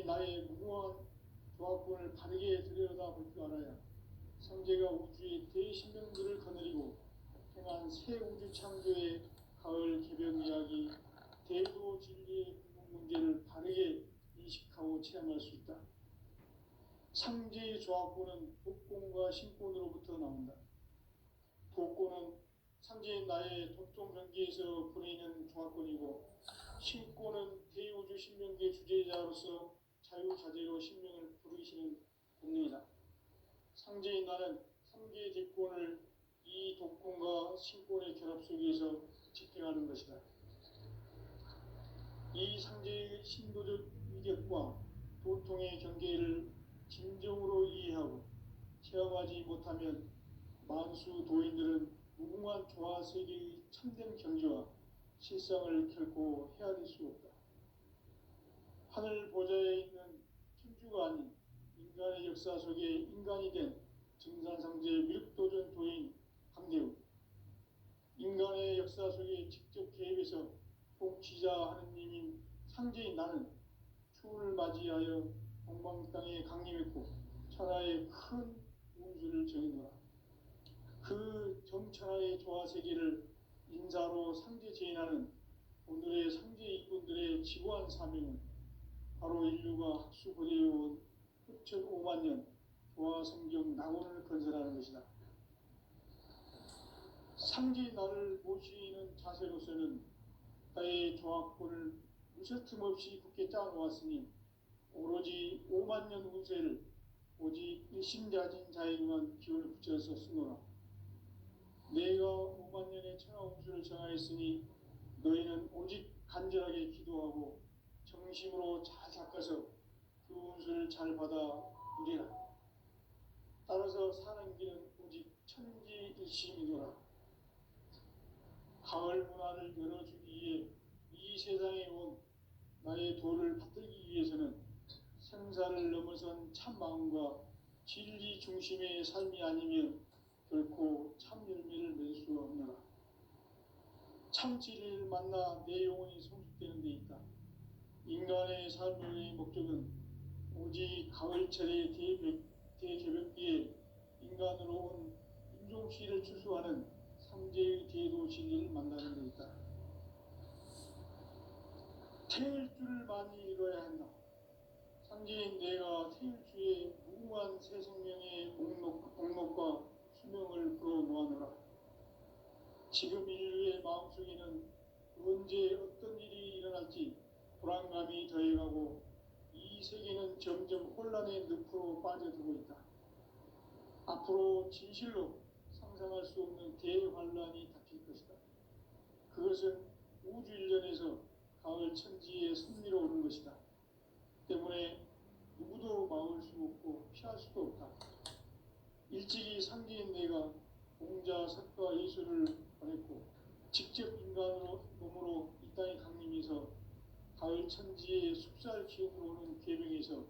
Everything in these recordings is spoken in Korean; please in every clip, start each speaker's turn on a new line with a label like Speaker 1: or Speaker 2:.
Speaker 1: 나의 무궁한 조합권을 바르게 들여다볼 줄 알아야 성제가 우주의 대신명들을 거느리고 행한 새 우주 창조의 가을 개벽 이야기, 대도 진리의 궁극 문제를 바르게 인식하고 체험할 수 있다. 상제의 조합권은 복권과 신권으로부터 나온다. 복권은 상제인 나의 독종 경계에서 보내는 조합권이고, 신권은 대우주 신명계 주제자로서 자유자재로 신명을 부르시는 본능이다. 상제인 나는 상계의 대권을 이 독권과 신권의 결합 속에서 집행하는 것이다. 이 상제의 신도적 위력과 도통의 경계를 진정으로 이해하고 체험하지 못하면 만수 도인들은 무궁한 조화 세계의 참된 경지와 실상을 결코 헤아릴 수 없다. 하늘 보좌에 있는 천주가 아닌 인간의 역사 속에 인간이 된 증산상제 미륵도전 도인 강대우, 인간의 역사 속에 직접 개입해서 통치자 하느님인 상제인 나는 추운을 맞이하여 동방 땅에 강림했고 천하의 큰 운수를 정해놓아 그 정천하의 조화세계를 인사로 상제 제인하는 오늘의 상제 이꾼들의 지구한 사명은 바로 인류가 학수고대해온 흡천 5만 년 조화성경 낙원을 건설하는 것이다. 상제인 나를 모시는 자세로서는 나의 조합권을 무쇠틈 없이 굳게 짜놓았으니 오로지 5만 년 운세를 오직 일심자진 자에게만 기운을 붙여서 쓰노라. 내가 5만 년의 천하 운수를 정하였으니 너희는 오직 간절하게 기도하고 정심으로 잘 닦아서 그 운수를 잘 받아 누리라. 따라서 사는 길은 오직 천지일심이노라. 가을 문화를 열어주기 위해 이 세상에 온 나의 도를 받들기 위해서는 생사를 넘어선 참마음과 진리 중심의 삶이 아니면 결코 참 열매를 맺을 수 없노라. 참 진리를 만나 내 영혼이 성숙되는 데 있다. 인간의 삶의 목적은 오직 가을철의 대개벽기에 인간으로 온 인종시를 추수하는 상제의 대도 진리를 만나는 데 있다. 태울 줄을 많이 잃어야 한다. 상제인 내가 태울 주의 무궁한 새 생명의 목록과 수명을 불어놓아노라. 지금 인류의 마음속에는 언제 어떤 일이 일어날지 불안감이 더해가고 이 세계는 점점 혼란의 늪으로 빠져들고 있다. 앞으로 진실로 상상할 수 없는 대환란이 닥칠 것이다. 그것은 우주 일련에서 가을 천지에 승리로 오는 것이다. 때문에 누구도 막을 수 없고 피할 수도 없다. 일찍이 상제인 내가 공자, 석가, 예수를 보냈고 직접 인간으로 몸으로 이 땅에 강림해서 가을 천지의 숲살 기운으로 오는 계명에서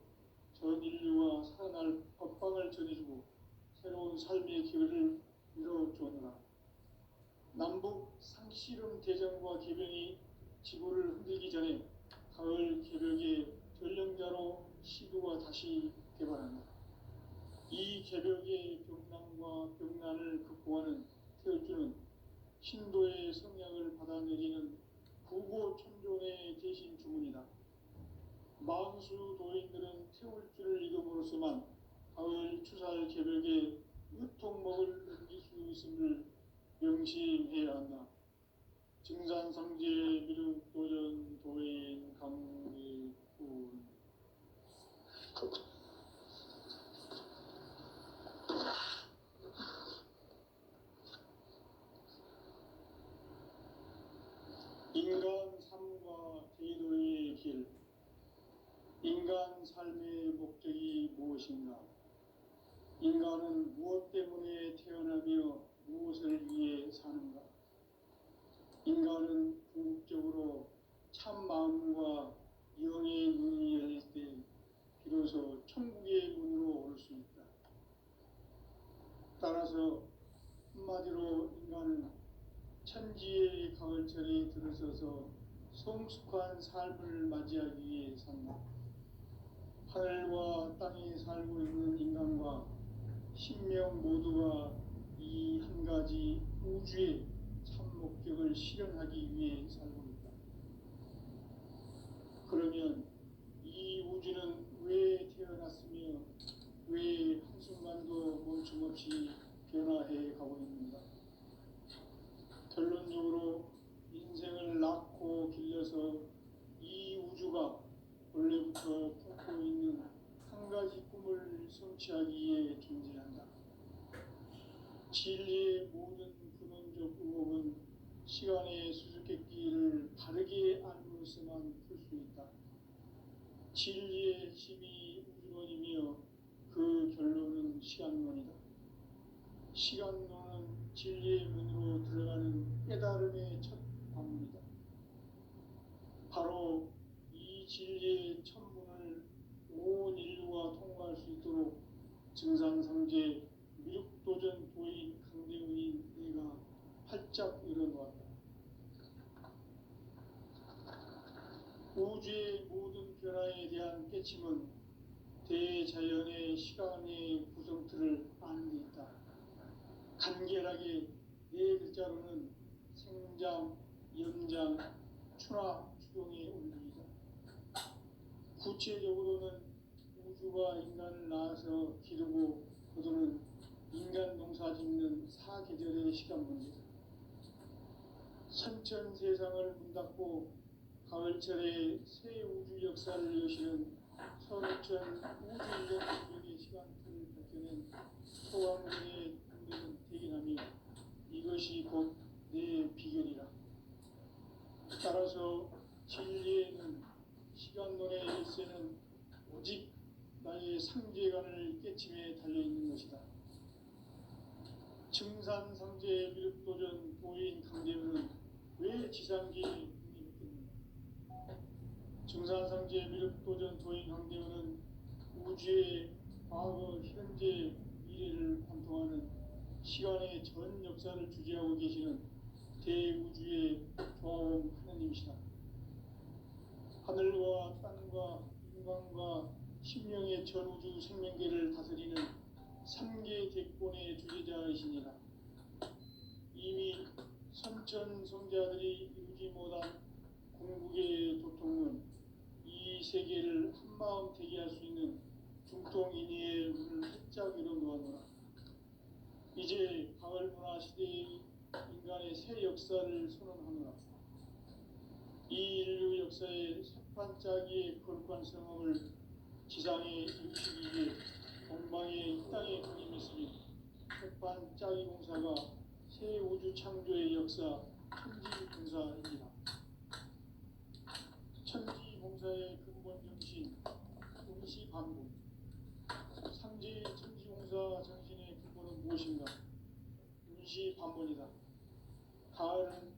Speaker 1: 전 인류와 살아날 법방을 전해주고 새로운 삶의 기회를 이뤄주느라. 남북 상씨름 대전과 개병이 지구를 흔들기 전에 가을 개벽의 전령자로 시도가 다시 개발한다. 이 개벽의 병난과 병난을 극복하는 태울주는 신도의 성약을 받아내리는 구고천존의 대신 주문이다. 만수 도인들은 태울주를 이름으로서만 가을 추살 개벽에 의통목을 넘길 수 있음을 명심해야 한다. 증산상제 미륵도전 도인 강리군. 인간 삶과 제도의 길. 인간 삶의 목적이 무엇인가? 인간은 무엇 때문에 태어나며 무엇을 위해 사는가? 인간은 궁극적으로 참 마음과 영의 눈이 열릴 때 비로소 천국의 문으로 올 수 있다. 따라서 한마디로 인간은 천지의 가을철에 들어서서 성숙한 삶을 맞이하기 위해 산다. 신명 모두가 이 한 가지 우주의 참 목적을 실현하기 위해 살고 있다. 그러면 이 우주는 왜 태어났으며 왜 한순간도 멈춤없이 변화해 가고 있는가? 결론적으로 인생을 낳고 길러서 이 우주가 원래부터 품고 있는 한 가지 꿈을 성취하기 위해 존재한다. 진리의 모든 근원적 의혹은 시간의 수수께끼를 바르게 알고서만 풀 수 있다. 진리의 핵심이 우주론이며 그 결론은 시간론이다. 시간론은 진리의 문으로 들어가는 깨달음의 첫 관문이다. 바로 이 진리의 천문을 온 인류가 통과할 수 있도록 증산상제 미륵도전 도인 강대훈인 내가 활짝 열어놓았다. 우주의 모든 변화에 대한 깨침은 대자연의 시간의 구성틀을 아는 데 있다. 간결하게 네 글자로는 생장, 연장, 추나 추동의 원리이다. 구체적으로는 우주가 인간을 낳아서 기르고 거두는 인간 농사 짓는 사계절의 시간 문제다. 선천 세상을 문 닫고 가을철에 새 우주 역사를 여시는 서울천 우주 인력 공격의 시간틀을 밝혀낸 소왕군의 군대는 대견하며 이것이 곧 내 비결이라. 따라서 진리에는 시간론의 열쇠는 오직 나의 상제관을 깨침에 달려있는 것이다. 증산상제 미륵도전 도인 강대훈은 왜 지상기에 군림했겠는가? 증산상제 미륵도전 도인 강대훈은 우주의 과거, 현재, 미래를 관통하는 시간의 전 역사를 주재하고 계시는 대우주의 조화원 하느님이시다. 하늘과 땅과 인간과 신명의 전우주 생명계를 다스리는 3개 대권의 주재자이시니라. 이미 선천성자들이 이루지 못한 궁극의 도통은 이 세계를 한마음 되게 할 수 있는 중통인의의 문을 활짝 열어놓았노라. 이제 가을 문화 시대의 인간의 새 역사를 선언하노라. 이 인류 역사의 새판짜기의 거룩한 성함을 지상에 이루시기 위해 동방의 이 땅에 군림했으니 새판짜기 공사가 새 우주 창조의 역사 천지봉사입니다. 천지봉사의 근본 정신 운시반복. 상제 천지봉사 정신의 근본은 무엇인가? 운시반복이다. 가을은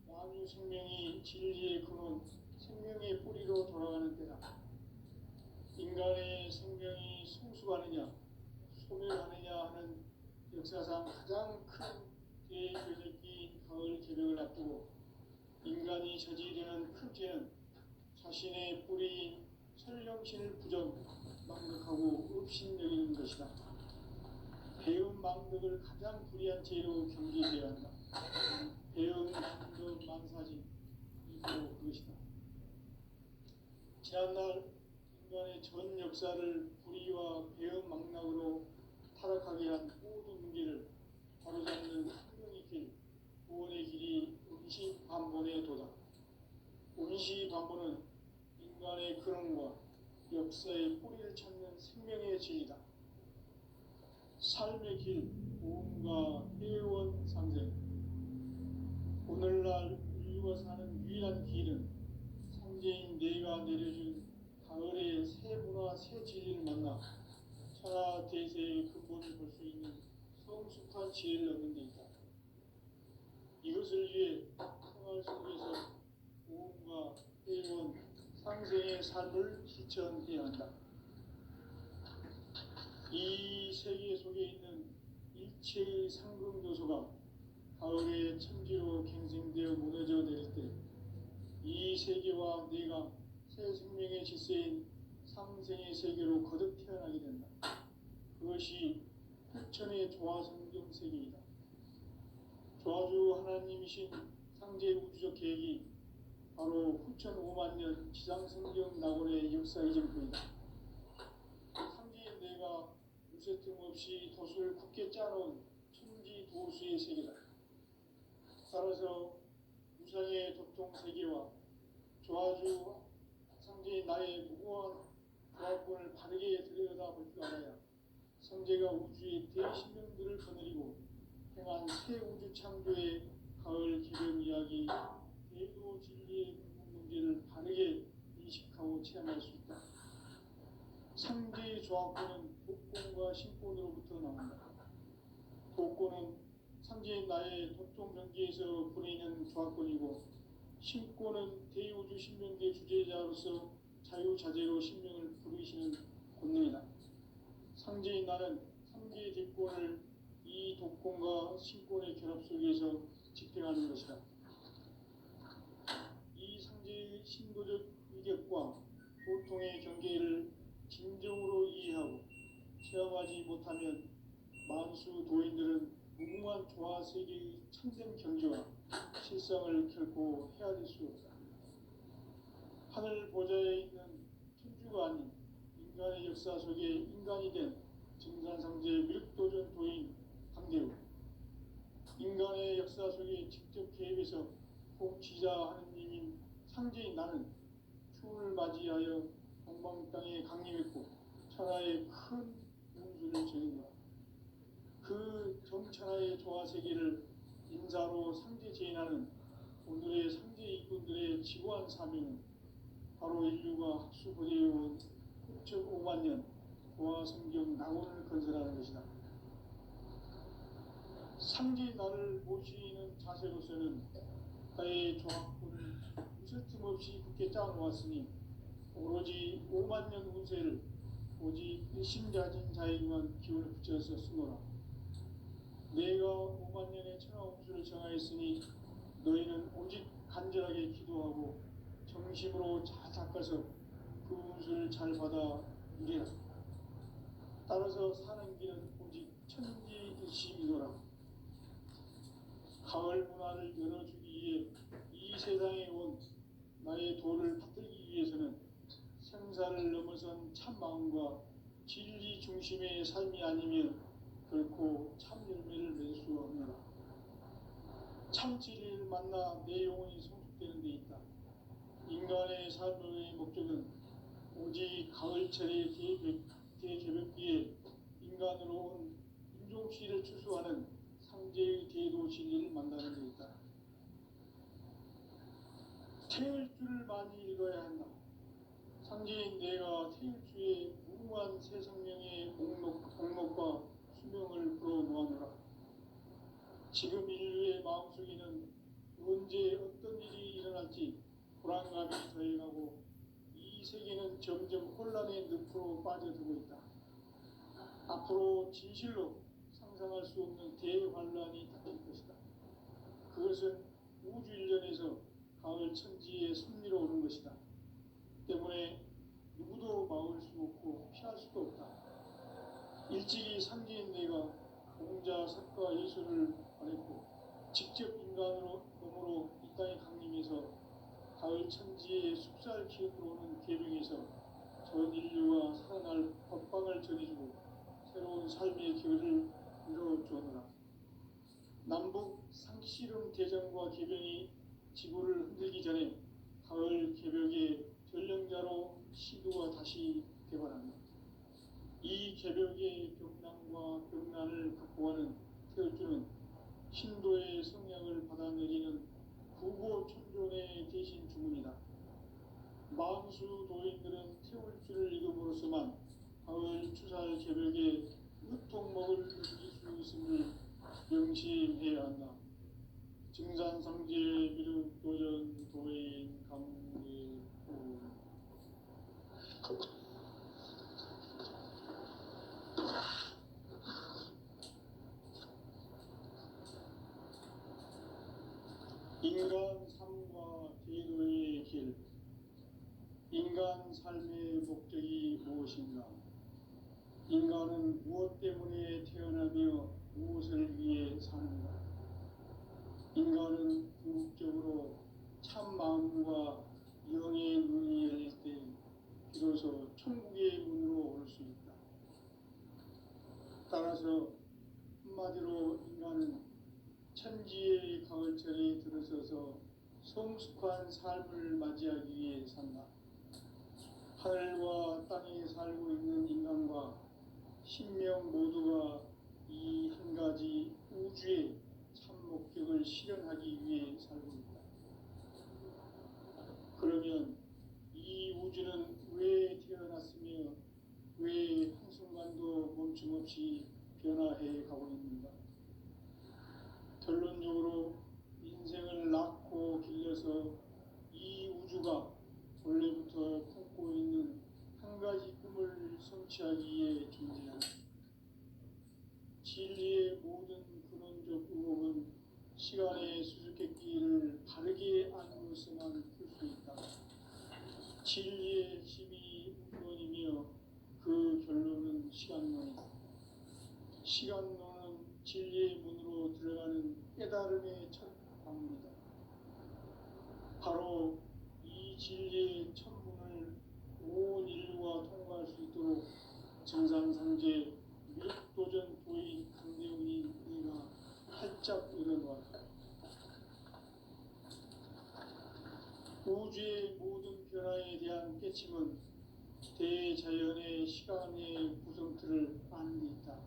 Speaker 1: 만유 생명이 진리의 근원, 생명의 뿌리로 돌아가는 때다. 인간의 생명이 성숙하느냐, 소멸하느냐 하는 역사상 가장 큰 대변혁기인 가을 개벽을 앞두고 인간이 저지르는 큰 죄는 자신의 뿌리인 설령신을 망각하고 업신여기는 것이다. 배움 망덕을 가장 불의한 죄로 경계해야 한다. 배움 망덕 만사진 이고 그것이다. 지난날 인간의 전 역사를 불의와 배움 망락으로 타락하게 한 모든 문제를 바로잡는 생명의 길, 구원의 길이 운시반본의 도다. 운시반본은 인간의 근원과 역사의 뿌리를 찾는 생명의 진리다. 삶의 길, 보험과 회원 상생. 오늘날 인류가 사는 유일한 길은 상제인 내가 내려준 가을의 새 문화, 새 진리를 만나 천하 대세의 근본을 볼 수 있는 성숙한 지혜를 얻는 데 있다. 이것을 위해 생활 속에서 보험과 회원, 상생의 삶을 실천해야 한다. 이 세계 속에 있는 일체의 상금 요소가 가을의 천지로 갱생되어 무너져 내릴 때 이 세계와 내가 새 생명의 질서인 상생의 세계로 거듭 태어나게 된다. 그것이 부천의 조화성경 세계이다. 조화주 하나님이신 상제 우주적 계획이 바로 후천 5만 년 지상성경 낙원의 역사의 전부이다. 상제인 내가 무쇠 틈 없이 돛을 굳게 짜놓은 천지 도수의 세계다. 따라서 우상의 도통 세계와 조화주 상제인 나의 무고한 조화권을 바르게 들여다볼 줄 알아야 성제가 우주의 대신령들을 거느리고 행한 새 우주 창조의 가을 기변 이야기, 대도 진리의 근본 문제를 바르게 인식하고 체험할 수 있다. 상제의 조화권은 독권과 신권으로부터 나온다. 독권은 상제인 나의 도통 경계에서 보내는 조화권이고, 신권은 대우주 신명계 주제자로서 자유자재로 신명을 부르시는 권능이다. 상제인 나는 상제의 대권을 이 독권과 신권의 결합 속에서 집행하는 것이다. 이 상제의 신도적 위격과 도통의 경계를 진정으로 이해하고 체험하지 못하면 만수 도인들은 무궁한 조화 세계의 참된 경지와 실상을 결코 헤아릴 수 없다. 하늘 보좌에 있는 천주가 아닌 인간의 역사 속에 인간이 된 증산상제 미륵도전 도인 강대우, 인간의 역사 속에 직접 개입해서 통치자 하느님인 상제인 나는 추운을 맞이하여 동방 땅에 강림했고 천하의 큰 운수를 정인다. 그 정천하의 조화 세계를 인사로 상제 제인하는 오늘의 상제 이꾼들의 지고한 사명은 바로 인류가 학수고대해온 6.5만 년 조화 성경 낙원을 건설하는 것이다. 상제 나를 모시는 자세로서는 나의 조화권을 무쇠 틈 없이 굳게 짜놓았으니 오로지 5만 년 운세를 오직 일심자진 자에게만 기운을 붙여서 쓰노라. 내가 5만 년의 천하 운수를 정하였으니 너희는 오직 간절하게 기도하고 정심으로 잘 닦아서 그 운수를 잘 받아 누리라. 따라서 사는 길은 오직 천지일심이노라. 가을 문화를 열어주기 위해 이 세상에 온 나의 도를 받들기 위해서는 생사를 넘어선 참 마음과 진리 중심의 삶이 아니면 결코 참 열매를 맺을 수 없노라. 참 진리를 만나 내 영혼이 성숙되는 데 있다. 인간의 삶의 목적은 오직 가을철의 대개벽기에 인간으로 온 인종씨를 추수하는 상제의 대도 진리를 만나는 데 있다. 태을 줄을 많이 읽어야 한다. 상제인 내가 태일주의 무궁한 새 생명의 목록과 수명을 불어놓아노라. 지금 인류의 마음속에는 언제 어떤 일이 일어날지 불안감이 더해가고 이 세계는 점점 혼란의 늪으로 빠져들고 있다. 앞으로 진실로 상상할 수 없는 대환란이 닥칠 것이다. 그것은 우주 일련에서 가을 천지의 섭리로 오는 것이다. 때문에 누구도 막을 수 없고 피할 수도 없다. 일찍이 상제인 내가 공자, 석가, 예수를 보냈고 직접 인간으로 몸으로 이 땅에 강림해서 가을 천지의 숲살 기업으로 오는 계명에서 전 인류가 살아날 법방을 전해주고 새로운 삶의 길을 이루어주었노라. 남북 상씨름 대전과 개병이 지구를 흔들기 전에 가을 개벽의 전령자로 시도가 다시 개발한다. 이 개벽의 격난과 병난을 극복하는 태울주는 신도의 성향을 받아내리는 구고천존의 대신 주문이다. 만수 도인들은 태울주를 읽음으로써만 가을 추살 개벽의 으통먹을 느낄 수 있음을 명심해야 한다. 증산상제 미륵도전 도인 강대우. 인간 삶과 제도의 길. 인간 삶의 목적이 무엇인가? 인간은 무엇 때문에 태어나며 무엇을 위해 사는가? 인간은 궁극적으로 참 마음과 영의 눈이 열릴 때 비로소 천국의 문으로 올 수 있다. 따라서 한마디로 인간은 천지의 가을철에 들어서서 성숙한 삶을 맞이하기 위해 산다. 하늘과 땅에 살고 있는 인간과 신명 모두가 이 한 가지 우주의 참 목적을 실현하기 위해 살고 있다. 그러면 이 우주는 왜 태어났으며 왜 한순간도 멈춤없이 변화해 가고 있는가? 결론적으로 인생을 낳고 길러서 이 우주가 원래부터 품고 있는 한 가지 꿈을 성취하기 위해 존재한다. 진리의 모든 근원적 의혹은 시간의 수수께끼를 바르게 안으로서만 풀 수 있다. 진리의 핵심이 우주론이며 그 결론은 시간론이다. 시간론은 진리의 문으로 들어가는 깨달음의 첫 방문이다. 바로 이 진리의 첫 문을 온 인류가 통과할 수 있도록 정상상제 미륵도전 도인 강대훈이 네가 활짝 열어놓았다. 우주의 모든 변화에 대한 깨침은 대자연의 시간의 구성틀을 아는 데 있다.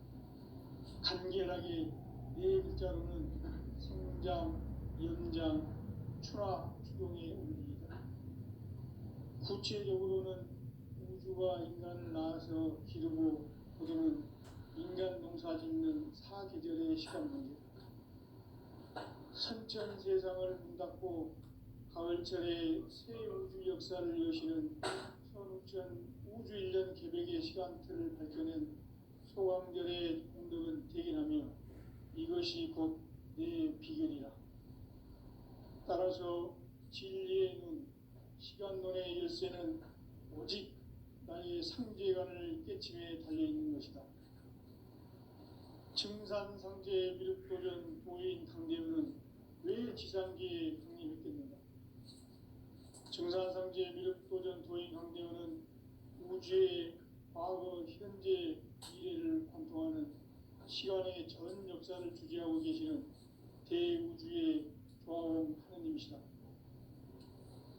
Speaker 1: 간결하게 네 글자로는 생장, 연장, 추나 추동의 원리이다. 구체적으로는 우주가 인간을 낳아서 기르고 거두는 인간 농사 짓는 사계절의 시간 문제다. 선천 세상을 문닫고 가을철에 새 우주 역사를 여시는 선우천 우주 1년 개백의 시간틀을 밝혀낸 소강절의 공덕은 대견하며 이것이 곧 내 비결이라. 따라서 진리의 눈, 시간론의 열쇠는 오직 나의 상제관을 깨침에 달려있는 것이다. 증산상제 미륵도전 도인 강대훈은 왜 지상계에 강림했겠는가? 증산상제 미륵도전 도인 강대훈은 우주의 과거, 현재, 미래를 관통하는 시간의 전 역사를 주재하고 계시는 대우주의 조화원 하느님이시다.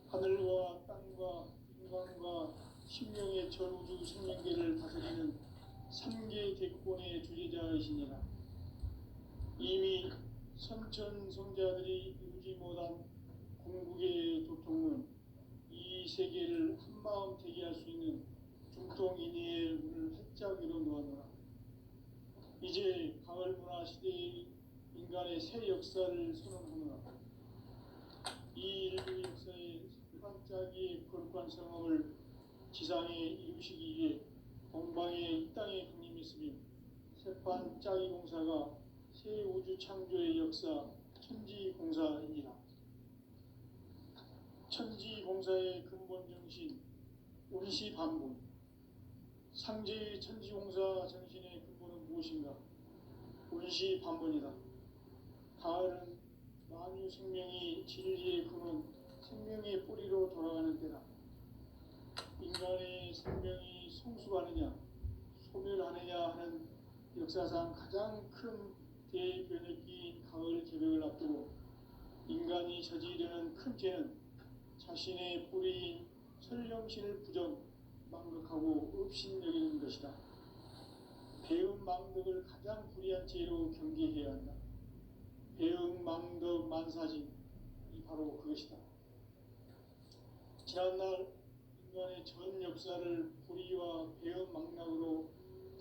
Speaker 1: 하늘과 땅과 인간과 신명의 전우주 생명계를 다스리는 3계 대권의 주재자이시니라. 이미 선천성자들이 이루지 못한 궁극의 도통은 이 세계를 한마음 되게 할 수 있는 중통인의의 문을 활짝 열어놓았노라. 이제 가을문화 시대의 인간의 새 역사를 선언하노라. 이 인류 역사의 반짝이의 거룩한 성험을 지상에 이루시기 위해 동방에 이 땅에 강림했으며 새반짝이 공사가 새 우주 창조의 역사 천지공사이니라. 천지공사의 근본 정신 운시반본. 상제의 천지공사 정신의 근본은 무엇인가? 운시반본이다. 가을은 만유 생명이 진리의 근원, 생명의 뿌리로 돌아가는 때다. 인간의 생명이 성숙하느냐, 소멸하느냐 하는 역사상 가장 큰 대변혁기인 가을 개벽을 앞두고 인간이 저지르는 큰 죄는 자신의 뿌리인 설령신을 부정, 망극하고 업신여기는 것이다. 배음 망덕을 가장 불의한 죄로 경계해야 한다. 배음 망덕 만사진, 이 바로 그것이다. 지난날 인간의 전 역사를 불의와 배음 망락으로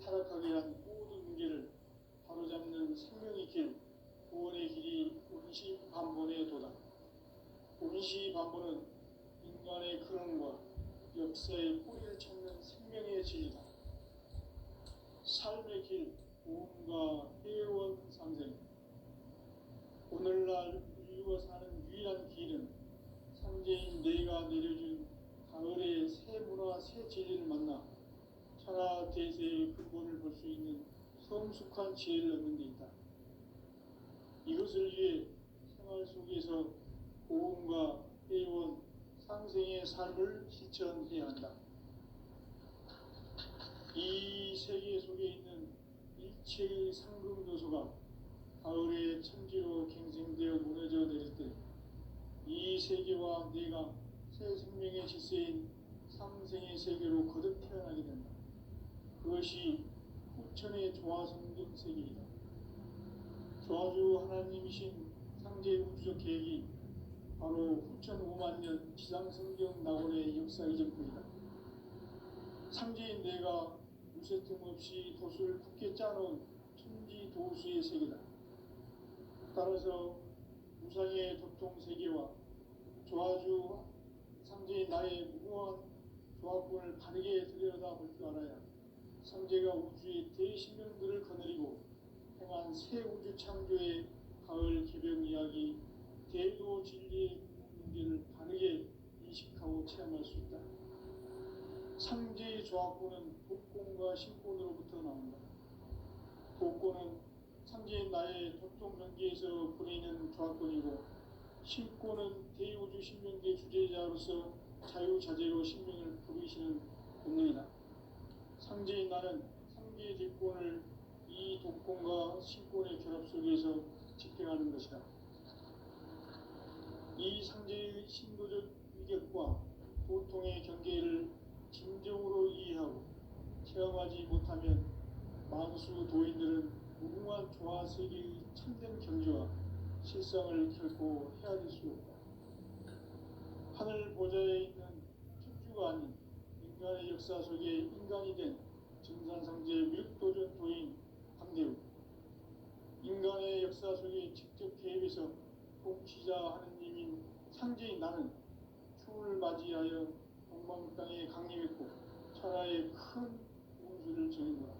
Speaker 1: 타락하게 한 모든 문제를 바로잡는 생명의 길, 구원의 길이 운시반본의 도다. 운시반본은 인간의 근원과 역사의 뿌리를 찾는 생명의 진리다. 삶의 길, 구원과 회원 상생. 오늘날 인류가 사는 유일한 길은 상제인 내가 내려준 가을의 새 문화, 새 진리를 만나 천하 대세의 근본을 볼 수 있는 성숙한 지혜를 얻는 데 있다. 이것을 위해 생활 속에서 고음과 회원, 상생의 삶을 실천해야 한다. 이 세계 속에 있는 일체의 상금 요소가 가을의 천지로 갱생되어 무너져 내릴 때 이 세계와 내가 새 생명의 질서인 상생의 세계로 거듭 태어나게 된다. 그것이 후천의 조화성경 세계이다. 조화주 하나님이신 상제 우주적 계획이 바로 후천 5만 년 지상성경 낙원의 역사 이전부이다. 상제인 내가 무쇠틈 없이 돛을 굳게 짜놓은 천지 도수의 세계다. 따라서 무상의 도통 세계와 조화주 상제인 나의 무궁한 조합군을 바르게 들여다볼 줄 알아야 상제가 우주의 대신명들을 거느리고 행한 새 우주 창조의 가을 개병 이야기, 대도 진리의 문제를 바르게 인식하고 체험할 수 있다. 상제의 조합군은 독권과 신권으로부터 나온다. 독권은 상제인 나의 도통 경계에서 보내는 조합권이고, 신권은 대우주 신명계 주제자로서 자유자재로 신명을 부르시는 본능이다. 상제인 나는 상제의 대권을 이 독권과 신권의 결합 속에서 집행하는 것이다. 이 상제의 신도적 위격과 도통의 경계를 진정으로 이해하고 체험하지 못하면 만수 도인들은 무궁한 조화세계의 참된 경지와 실상을 결코 헤아릴 수 없다. 하늘 보좌에 있는 천주가 아닌 인간의 역사 속에 인간이 된 증산상제 미륵도전 도인 함대우, 인간의 역사 속에 직접 개입해서 통치자 하느님인 상제인 나는 추을 맞이하여 동방 땅에 강림했고 천하의 큰 운수를 정했노라.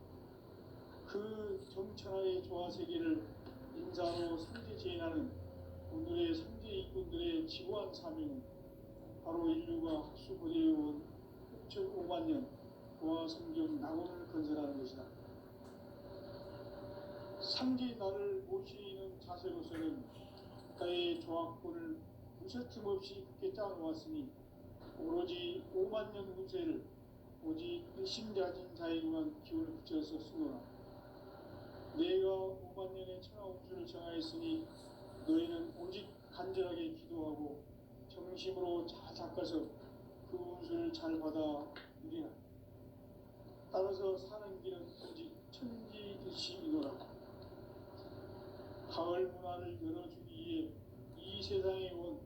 Speaker 1: 그 정천하의 조화세계를 인사로 상제 제인하는 오늘의 상제 일꾼들의 지구한 사명은 바로 인류가 학수고대해온 6,5만 년 조화성경 낙원을 건설하는 것이다. 상제 나를 모시는 자세로서는 나의 조합권을 무쇠틈 없이 굳게 짜놓았으니 오로지 5만 년 운세를 오직 의심가진 자에게만 기운을 붙여서 쓰노라. 내가 5만 년의 천하 운수를 정하였으니 너희는 오직 간절하게 기도하고 정심으로 잘 닦아서 그 운수를 잘 받아 누리라. 따라서 사는 길은 오직 천지일심이노라. 가을 문화를 열어주기 위해 이 세상에 온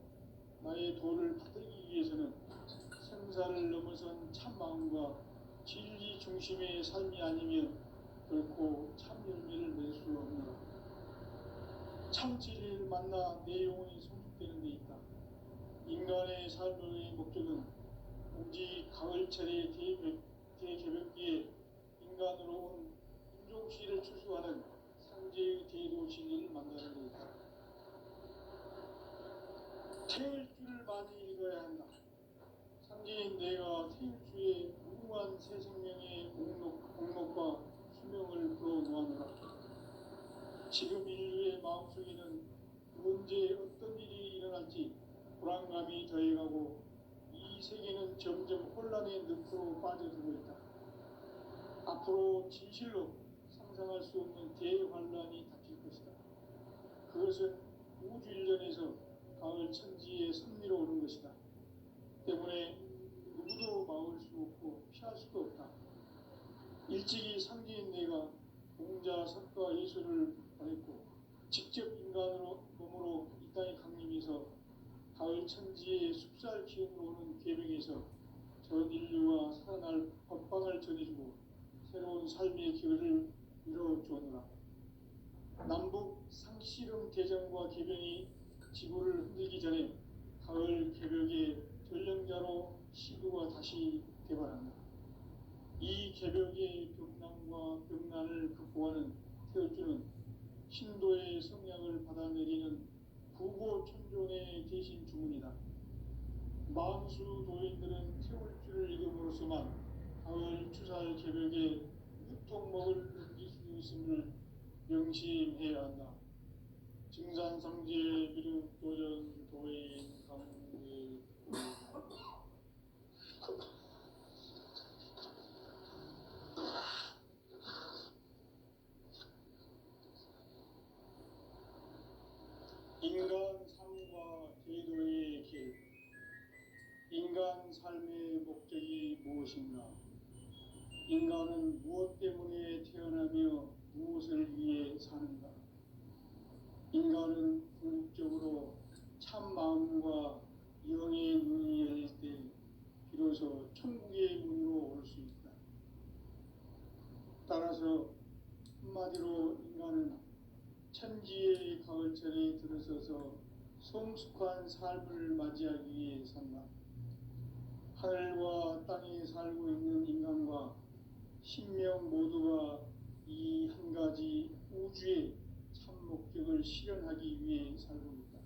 Speaker 1: 나의 도를 받들기 위해서는 생사를 넘어선 참마음과 진리 중심의 삶이 아니면 결코 참 열매를 낼 수 없노라. 참 진리를 만나 내 영혼이 성숙되는 데 있다. 인간의 삶의 목적은 오직 가을철의 대개벽기에 인간으로 온 인종씨를 추수하는 상제의 대도 진리를 만나는 데 있다. 태일주를 많이 읽어야 한다. 상제인 내가 태일주의 무궁한 새 생명의 목록과 수명을 불어놓아노라. 지금 인류의 마음속에는 언제 어떤 일이 일어날지 불안감이 더해가고 이 세계는 점점 혼란의 늪으로 빠져들고 있다. 앞으로 진실로 상상할 수 없는 대환란이 닥칠 것이다. 그것은 우주 일련에서 가을 천지의 섭리로 오는 것이다. 때문에 누구도 막을 수 없고 피할 수도 없다. 일찍이 상제인 내가 공자, 석가, 예수를 보냈고 직접 인간으로 몸으로 이 땅에 강림해서 가을 천지의 숲살 기운으로 오는 계명에서 전 인류와 살아날 법방을 전해주고 새로운 삶의 기회를 이뤄주었노라. 남북 상씨름 대전과 개병이 지구를 흔들기 전에 가을 개벽의 전령자로 시구가 다시 개발한다. 이 개벽의 병난과 병난을 극복하는 태울주는 신도의 성향을 받아내리는 부고천존의 대신 주문이다. 만수 도인들은 태울주를 읽음으로써만 가을 추살 개벽에 유통목을 넘길 수 있음을 명심해야 한다. 증산상제 미륵 도전 도인 강대 인간 삶과 제도의 길. 인간 삶의 목적이 무엇인가? 인간은 무엇 때문에 태어나며 무엇을 위해 사는가? 인간은 궁극적으로 참 마음과 영의 눈이 열릴 때 비로소 천국의 문으로 올 수 있다. 따라서 한마디로 인간은 천지의 가을철에 들어서서 성숙한 삶을 맞이하기 위해 산다. 하늘과 땅에 살고 있는 인간과 신명 모두가 이 한 가지 우주의 참 목적을 실현하기 위해 살고 있다.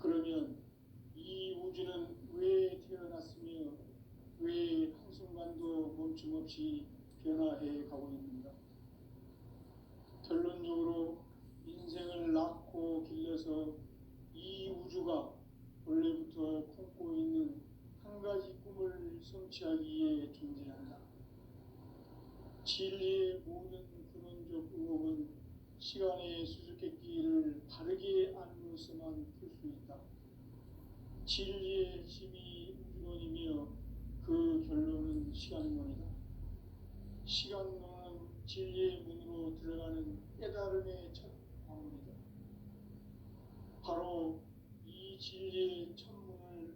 Speaker 1: 그러면 이 우주는 왜 태어났으며 왜 한순간도 멈춤없이 변화해 가고 있는가? 결론적으로 인생을 낳고 길러서 이 우주가 원래부터 품고 있는 한 가지 꿈을 성취하기 위해 존재한다. 진리의 모든 근원적 의혹은 시간의 수수께끼를 바르게 알므로서만 풀 수 있다. 진리의 힘이 우주론이며 그 결론은 시간론이다. 시간론은 진리의 문으로 들어가는 깨달음의 첫 방문이다. 바로 이 진리의 천문을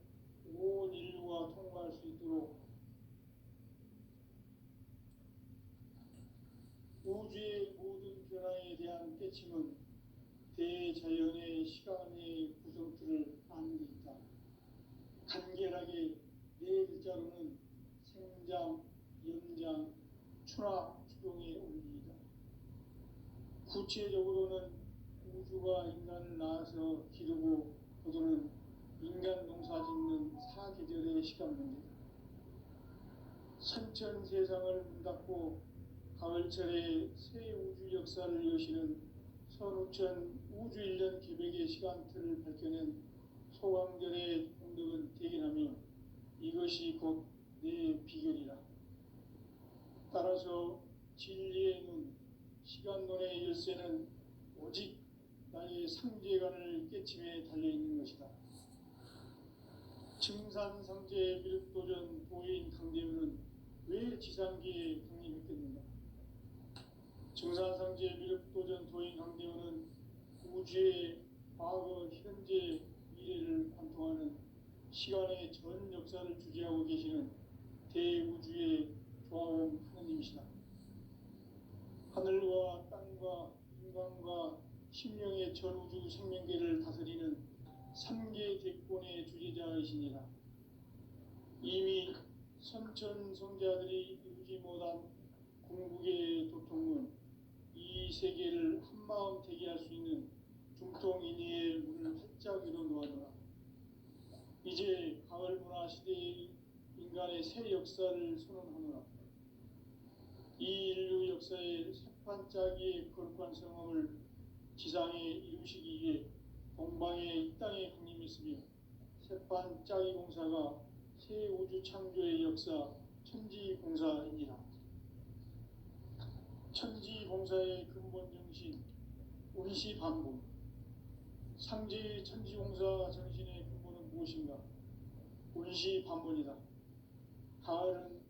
Speaker 1: 온 인류가 통과할 수 있도록 우주의 모든 변화에 대한 깨침은 대자연의 시간의 구성틀을 아는 데 있다. 간결하게 네 글자로는 생장, 연장, 추락, 추동의 원리이다. 구체적으로는 우주가 인간을 낳아서 기르고 거두는 인간 농사 짓는 사계절의 시간문제다. 선천 세상을 문 닫고 가을철에 새 우주 역사를 여시는 선우천 우주 1년 기백의 시간틀을 밝혀낸 소강절의 공덕은 대견하며 이것이 곧 내 비결이라. 따라서 진리의 눈, 시간론의 열쇠는 오직 나의 상제관을 깨침에 달려있는 것이다. 증산상제 미륵도전 도인 강대우는 왜 지상계에 강림했겠는가? 증산상제 미륵도전 도인 강대우는 우주의 과거, 현재, 미래를 관통하는 시간의 전 역사를 주재하고 계시는 대우주의 조화원 하느님이시다. 하늘과 땅과 인간과 신명의 전우주 생명계를 다스리는 3계 대권의 주재자이시니라. 이미 선천성자들이 이루지 못한 궁극의 도통은 이 세계를 한마음 되게 할 수 있는 중통인의의 문을 활짝 열어 놓아노라. 이제 가을 문화 시대의 인간의 새 역사를 선언하노라. 이 인류 역사의 새판짜기의 거룩한 성함을 지상에 이루시기 위해 동방의 이 땅에 강림했으며 새판짜기 공사가 새 우주 창조의 역사 천지공사이니라. 천지공사의 근본 정신 운시반복. 상제의 천지공사 정신의 근본은 무엇인가? 운시반복이다. 가을은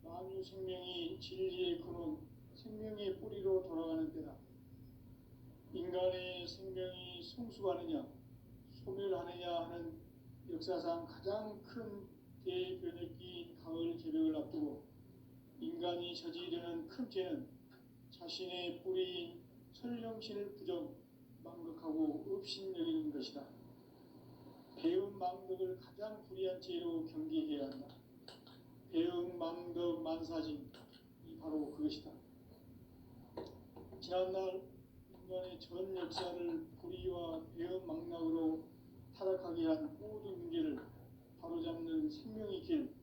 Speaker 1: 만유 생명이 진리의 근원, 생명의 뿌리로 돌아가는 때다. 인간의 생명이 성숙하느냐, 소멸하느냐 하는 역사상 가장 큰 대변혁기인 가을 개벽을 앞두고 인간이 저지르는 큰 죄는 자신의 뿌리인 설령신을 부정, 망극하고 업신여기는 것이다. 배움 망덕을 가장 불의한 죄로 경계해야 한다. 배움 망덕 만사진, 이 바로 그것이다. 지난날 인간의 전 역사를 불의와 배움 망락으로 타락하게 한 모든 문제를 바로잡는 생명의 길,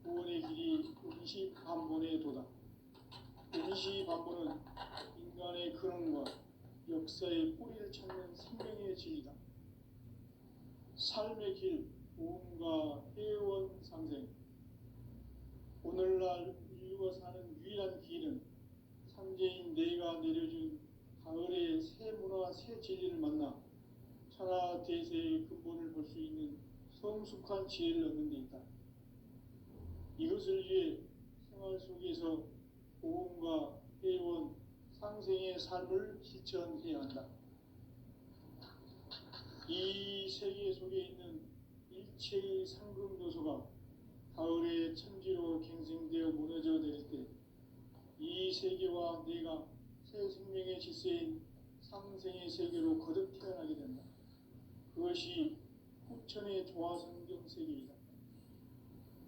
Speaker 1: 구원의 길이 우리 임시반본에 도다. 임시반본은 인간의 근원과 역사의 뿌리를 찾는 생명의 진리다. 삶의 길, 보험과 회원 상생. 오늘날 인류가 사는 유일한 길은 삼재인 내가 내려준 가을의 새 문화, 새 진리를 만나 천하 대세의 근본을 볼 수 있는 성숙한 지혜를 얻는 데 있다. 이것을 위해 생활 속에서 보험과 회원, 상생의 삶을 실천해야 한다. 이 세계 속에 있는 일체의 상금 요소가 가을의 천지로 갱생되어 무너져 내릴 때 이 세계와 내가 새 생명의 질서인 상생의 세계로 거듭 태어나게 된다. 그것이 후천의 조화성경 세계이다.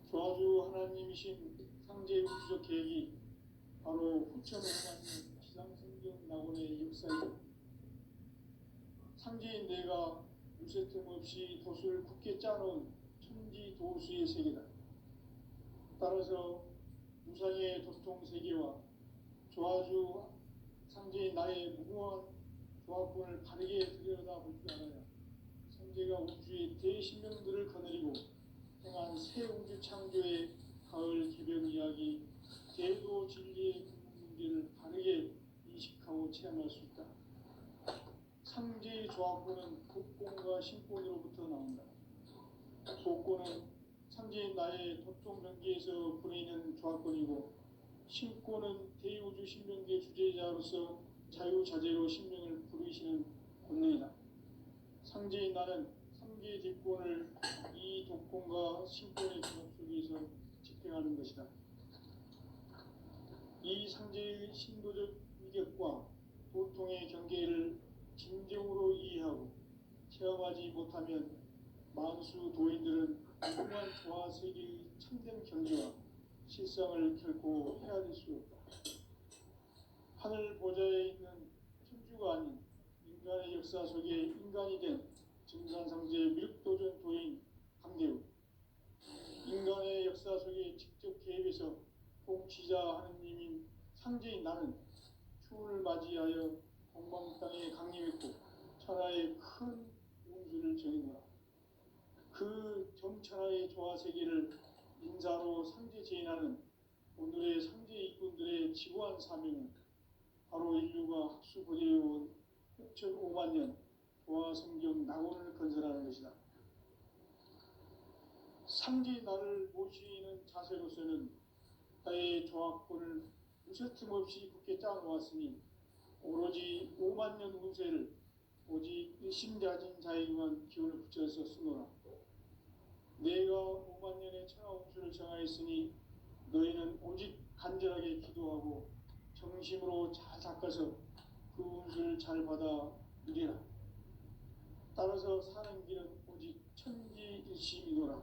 Speaker 1: 조화주 하나님이신 상제 우주적 계획이 바로 후천 5만년 지상성경 낙원의 역사이다. 상제인 내가 무쇠 틈 없이 돛을 굳게 짜놓은 천지도수의 세계다. 따라서 무상의 도통 세계와 조화주 상제인 나의 무궁한 조합권을 바르게 들여다볼 줄 알아야 상제가 우주의 대신명들을 거느리고 행한 새 우주 창조의 가을 개변 이야기, 대도 진리의 문제를 바르게 인식하고 체험할 수 있다. 상제의 조합권은 복권과 신권으로부터 나온다. 복권은 상제인 나의 도통 경계에서 보내는 조합권이고, 신권은 대우주 신명계 주제자로서 자유자재로 신명을 부르시는 권능이다. 상제인 나는 상계 뒷권을 이 독권과 신권의 결합 속에서 집행하는 것이다. 이 상제의 신도적 위격과 도통의 경계를 진정으로 이해하고 체험하지 못하면 만수 도인들은 무궁한 조화 세계의 참된 경지와 실상을 결코 헤아릴 수 없다. 하늘 보좌에 있는 천주가 아닌 인간의 역사 속에 인간이 된 증산상제 미륵도전 도인 강대우, 인간의 역사 속에 직접 개입해서 통치자 하느님인 상제인 나는 추운을 맞이하여 동방 땅에 강림했고 천하의 큰 운수를 정해노라. 그 정천하의 조화세계를 인사로 상제 제인하는 오늘의 상제 일꾼들의 지구한 사명은 바로 인류가 학수고대해온 6,5만 년 조화성경 낙원을 건설하는 것이다. 상제의 나를 모시는 자세로서는 나의 조합권을 무쇠틈 없이 굳게 짜놓았으니 오로지 5만 년 운세를 오직 일심자진 자에게만 기운을 붙여서 쓰노라. 내가 5만 년의 천하 운수를 정하였으니 너희는 오직 간절하게 기도하고 정심으로 잘 닦아서 그 운수를 잘 받아 누리라. 따라서 사는 길은 오직 천지일심이노라.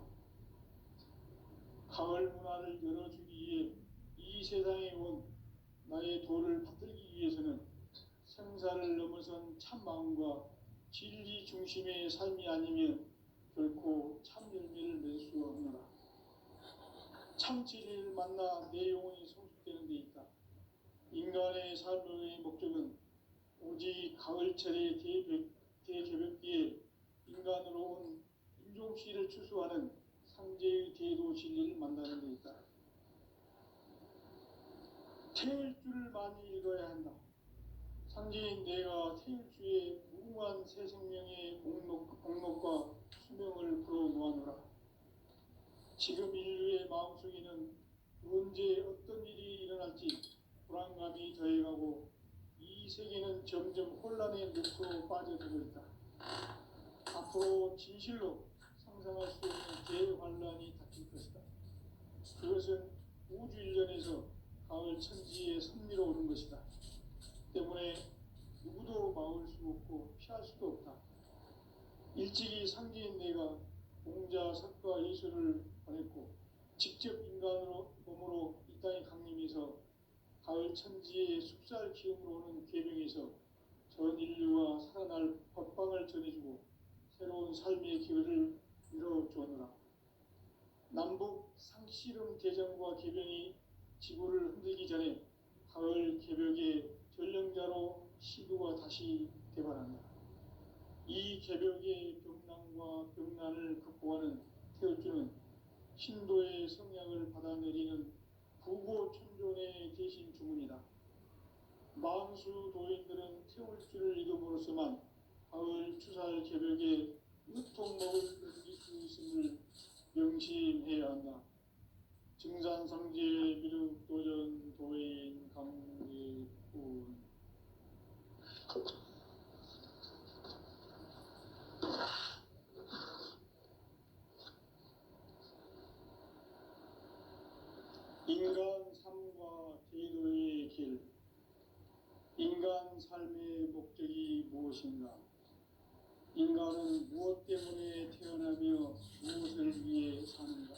Speaker 1: 가을 문화를 열어주기 위해 이 세상에 온 나의 도를 받들기 위해서는 생사를 넘어선 참 마음과 진리 중심의 삶이 아니면 결코 참 열매를 낼 수 없노라. 참 진리를 만나 내 영혼이 성숙되는 데 있다. 인간의 삶의 목적은 오직 가을철의 대개벽기에 인간으로 온 인종시를 추수하는 상제의 대도 진리를 만나는 데 있다. 태일주를 많이 읽어야 한다. 상제인 내가 태일주의 무궁한 새 생명의 목록과 수명을 풀어놓아노라. 지금 인류의 마음속에는 언제 어떤 일이 일어날지 불안감이 더해가고 이 세계는 점점 혼란의 늪으로 빠져들고 있다. 앞으로 진실로 상상할 수 없는 대환란이 닥칠 것이다. 그것은 우주 일련에서 가을 천지의 섭리로 오는 것이다. 때문에 누구도 막을 수 없고 피할 수도 없다. 일찍이 상제인 내가 공자, 석가, 예수를 보냈고 직접 인간으로 몸으로 이 땅에 강림해서 가을 천지의 숲살 기운으로 오는 계명에서 전 인류와 살아날 법방을 전해주고 새로운 삶의 기회를 이뤄주었노라. 남북 상씨름 대전과 계병이 다시 되바란다. 이 개벽의 병난과 병난을 극복하는 태울주는 신도의 성약을 받아내리는 부고천존에 계신 주문이다. 만수 도인들은 태울주를 이름으로서만 가을 추살 개벽에 유통목을 넘길 수 있음을 명심해야 한다. 증산상제 미륵도전 도인 강대군. 인간 삶과 제도의 길. 인간 삶의 목적이 무엇인가? 인간은 무엇 때문에 태어나며 무엇을 위해 사는가?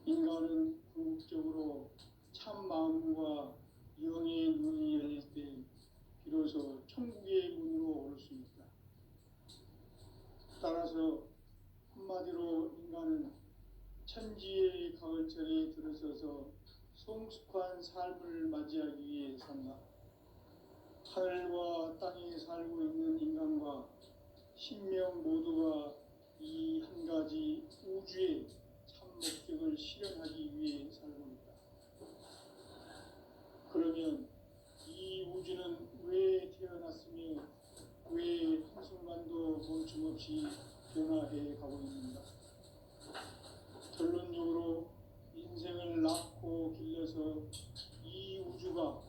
Speaker 1: 인간은 궁극적으로 참 마음과 영의 눈이 열릴 때 비로소 천국의 문으로 올 수 있다. 따라서 한마디로 인간은 천지의 가을철에 들어서서 성숙한 삶을 맞이하기 위해 산다. 하늘과 땅에 살고 있는 인간과 신명 모두가 이 한 가지 우주의 참 목적을 실현하기 위해 살고 있다. 그러면 이 우주는 왜 태어났으며 왜 한순간도 멈춤없이 변화해 가고 있는가? 결론적으로 인생을 낳고 길러서 이 우주가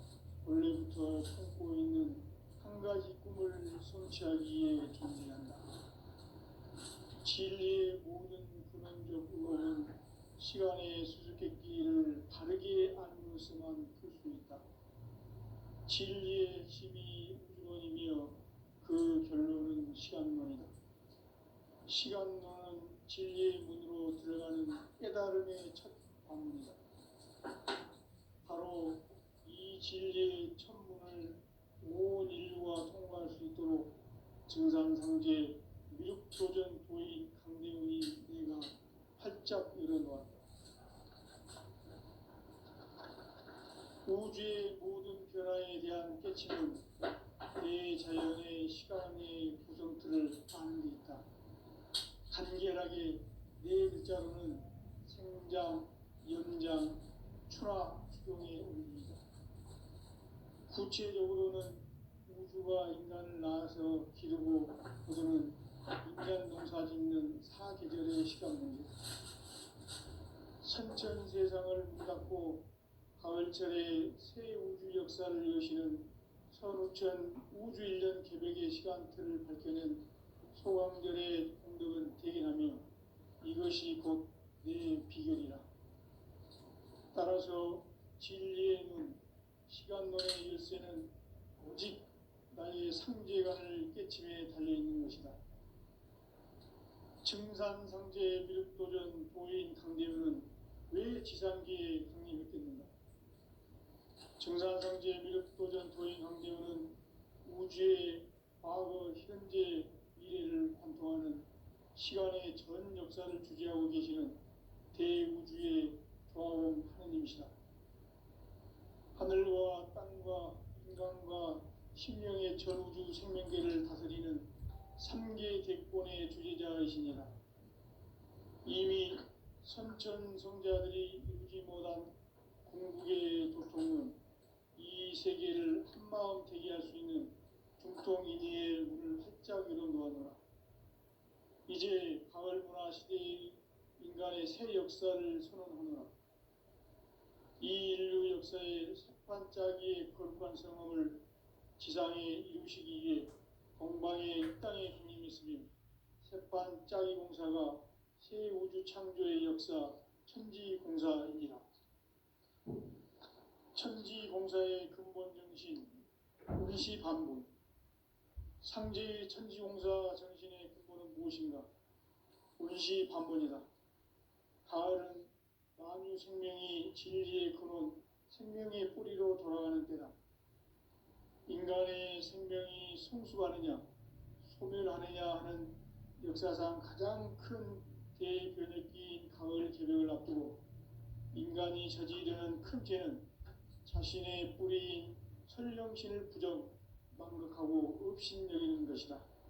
Speaker 1: 원래부터 품고 있는 한 가지 꿈을 성취하기 위해 존재한다. 진리의 모든 근원적 의혹은 시간의 수수께끼를 바르게 알면서만 풀 수 있다. 진리의 힘이 우주론이며 그 결론은 시간론이다. 시간론은 진리의 문으로 들어가는 깨달음의 첫 방문이다. 바로 이 진리의 천문을 온 인류가 통과할 수 있도록 증산상제 미륵도전 도인 강대훈이 내가 활짝 열어놓았다. 우주의 모든 변화에 대한 깨침은 대자연의 시간의 구성틀을 아는 데 있다. 간결하게 네 글자로는 생장, 연장, 추락, 추동의 원리이다. 구체적으로는 우주가 인간을 낳아서 기르고 거두는 인간 농사 짓는 사계절의 시간 문제. 선천 세상을 문닫고 가을철에 새 우주 역사를 여시는 선우천 우주 1년 개벽의 시간틀을 밝혀낸 소강절의 공덕은 대견하며 이것이 곧 내 비결이라. 따라서 진리의 눈, 시간론의 열쇠는 오직 나의 상제관을 깨침에 달려있는 것이다. 증산상제 미륵도전 도인 강대훈은 왜 지상계에 강림했겠는가? 증산상제 미륵도전 도인 강대훈은 우주의 과거, 현재, 미래를 관통하는 시간의 전 역사를 주재하고 계시는 대우주의 조화원 하느님이시다. 하늘과 땅과 인간과 신명의 전우주 생명계를 다스리는 3계 대권의 주재자이시니라. 이미 선천성자들이 이루지 못한 궁극의 도통은 이 세계를 한마음 되게 할 수 있는 중통인의의 문을 활짝 열어놓아노라. 이제 가을 문화 시대의 인간의 새 역사를 선언하노라. 이 인류 역사의 석반짜기의 거룩한 성험을 지상에 이루시기 위해 동방의 땅에 군림했으며 색반짜기 공사가 새 우주 창조의 역사 천지공사이니라. 천지공사의 근본 정신 운시반본. 상제의 천지공사 정신의 근본은 무엇인가? 운시반본이다. 가을은 만유 생명이 진리의 근원, 생명의 뿌리로 돌아가는 때다. 인간의 생명이 성숙하느냐, 소멸하느냐 하는 역사상 가장 큰 대변혁기인 가을 개벽을 앞두고 인간이 저지르는 큰 죄는 자신의 뿌리인 설령신을 부정, 망각하고 급신 여기는 것이다.